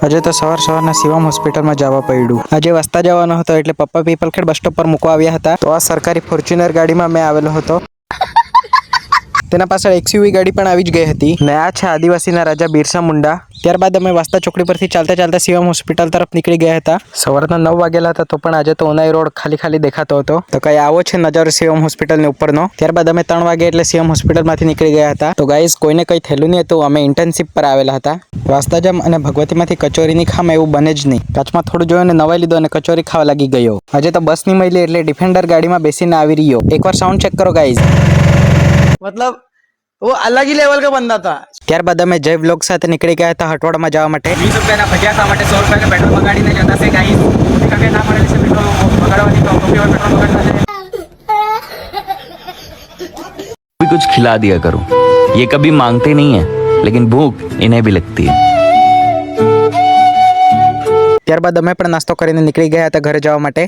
આજે તો સવારના શિવમ હોસ્પિટલમાં જવા પડ્યું. આજે વાસ્તા જવાનો હતો એટલે પપ્પા પીપલખેડ બસ સ્ટોપ પર મૂકવા આવ્યા હતા. તો આ સરકારી ફોર્ચ્યુનર ગાડીમાં મેં આવેલો હતો. તેના પાછળ એક્સયુવી ગાડી પણ આવી જ ગઈ હતી. ને આ છે આદિવાસીના રાજા બિરસા મુંડા. ત્યારબાદ અમે વાસ્તા ચોકડી પરથી ચાલતા ચાલતા શિવમ હોસ્પિટલ તરફ નીકળી ગયા હતા. સવારના 9 વાગેલા હતા તો પણ આજે તો ઉનાઈ રોડ ખાલી દેખાતો હતો. તો કઈ આવો છે નજારો શિવમ હોસ્પિટલની ઉપરનો. ત્યારબાદ અમે 3 વાગે એટલે શિવમ હોસ્પિટલમાંથી નીકળી ગયા હતા. તો ગાઈઝ કોઈને કઈ થયેલું નહીં હતું. અમે ઇન્ટર્નશિપ પર આવેલા હતા. વાસ્તાજામ અને ભગવતીમાંથી કચોરીની ખામ એવું બને જ નહીં. કાચમાં થોડું જોયું ને નવાઈ લીધો અને કચોરી ખાવા લાગી ગયો. આજે તો બસ નહીં મળી એટલે ડિફેન્ડર ગાડીમાં બેસીને આવી રહ્યો. એકવાર સાઉન્ડ ચેક કરો ગાઈઝ. मतलब वो अलग ही लेवल का बंदा था. ત્યારબાદ અમે જય વ્લોગ સાથે નીકળી ગયા હતા હટવાડામાં જવા માટે. 20 રૂપિયાના ભજીયા ખાવા માટે 100 રૂપિયાનું પેટ્રોલ બગાડીને જતા છે ગાઈસ. કે ના મળે છે પેટ્રોલ બગાડવાની તો કોપી પેટ્રોલ બગાડતા છે. भी कुछ खिला दिया करो. ये कभी मांगते नहीं है लेकिन भूख इन्हें भी लगती है. ત્યારબાદ અમે પણ નાસ્તો કરીને નીકળી ગયા હતા ઘરે જવા માટે.